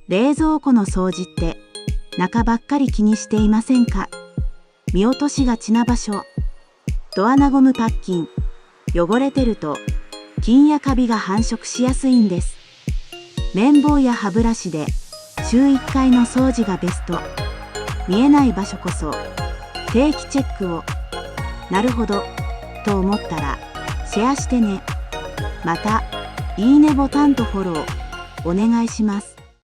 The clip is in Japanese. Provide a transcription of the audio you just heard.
冷蔵庫の掃除って中ばっかり気にしていませんか？見落としがちな場所。ドアナゴムパッキン。汚れてると菌やカビが繁殖しやすいんです。綿棒や歯ブラシで週1回の掃除がベスト。見えない場所こそ定期チェックを。なるほどと思ったらシェアしてね。またいいねボタンとフォローお願いします。